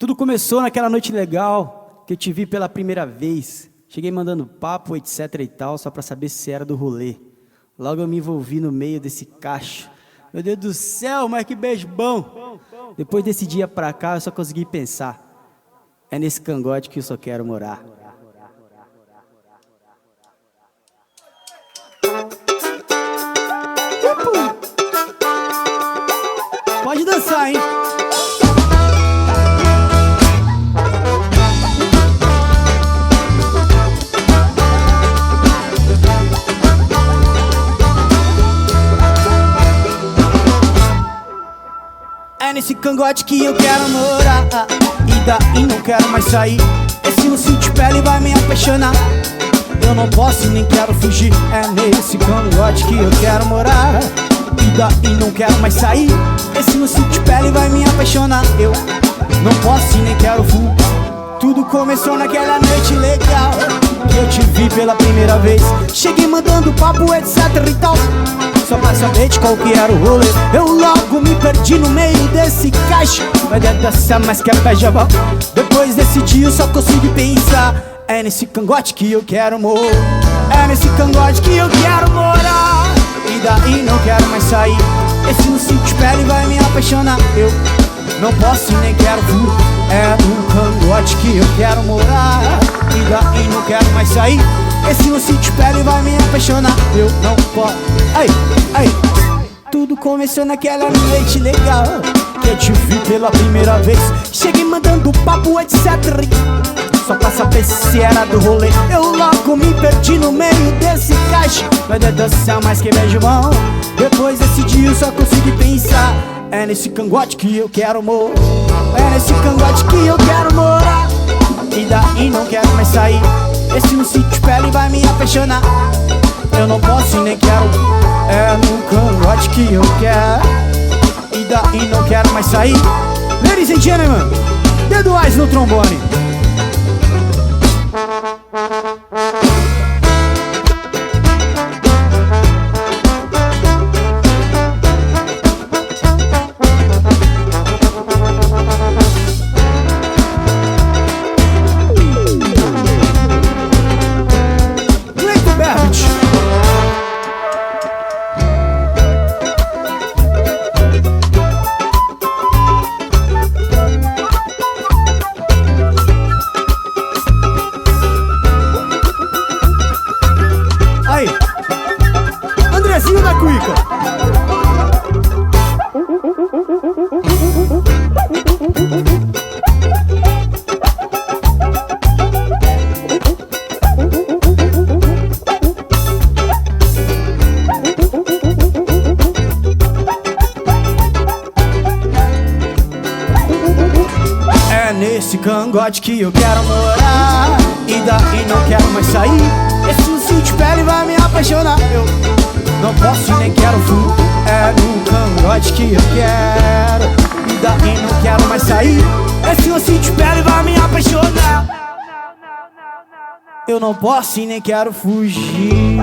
Tudo começou naquela noite legal que eu te vi pela primeira vez. Cheguei mandando papo, etc e tal, só pra saber se era do rolê. Logo eu me envolvi no meio desse cacho. Meu Deus do céu, mas que beijo bom! Depois desse dia pra cá eu só consegui pensar. É nesse cangote que eu só quero morar. Pode dançar, hein? É nesse cangote que eu quero morar, e daí não quero mais sair. Esse ursinho de pele vai me apaixonar. Eu não posso e nem quero fugir. É nesse cangote que eu quero morar, e daí não quero mais sair. Esse ursinho de pele vai me apaixonar. Eu não posso e nem quero fugir. Tudo começou naquela noite legal que eu te vi pela primeira vez. Cheguei mandando papo, etc e tal, só pra saber de qual que era o rolê. Eu logo me perdi no meio desse caixa. Vai dançar, mas que é beijava. Depois desse dia eu só consigo pensar. É nesse cangote que eu quero morar. É nesse cangote que eu quero morar, e daí não quero mais sair. Esse ursinho de pele vai me apaixonar. Eu não posso e nem quero fugir. É no cangote que eu quero morar, e daí não quero mais sair. Esse ursinho de pele vai me apaixonar. Eu não posso. Ai, ai. Tudo começou naquela noite legal que eu te vi pela primeira vez. Cheguei mandando papo, etc, só pra saber se era do rolê. Eu logo me perdi no meio desse caixa. Vai dançar, mais que beijo bom. Depois desse dia eu só consegui pensar. É nesse cangote que eu quero morar. É nesse cangote que eu quero morar, e daí não quero mais sair. Esse ursinho de pele vai me apaixonar. Eu não posso e nem quero. É no cangote que eu quero, e daí não quero mais sair. Ladies and gentlemen, Dedo Eyes no trombone. Andrezinho da Cuica. É nesse cangote que eu quero morar, e daí não quero mais sair. Esse ursinho de pele vai me apaixonar. Eu não posso e nem quero fugir. É no cangote que eu quero, e daí não quero mais sair. Esse ursinho de pele vai me apaixonar. Eu não posso e nem quero fugir.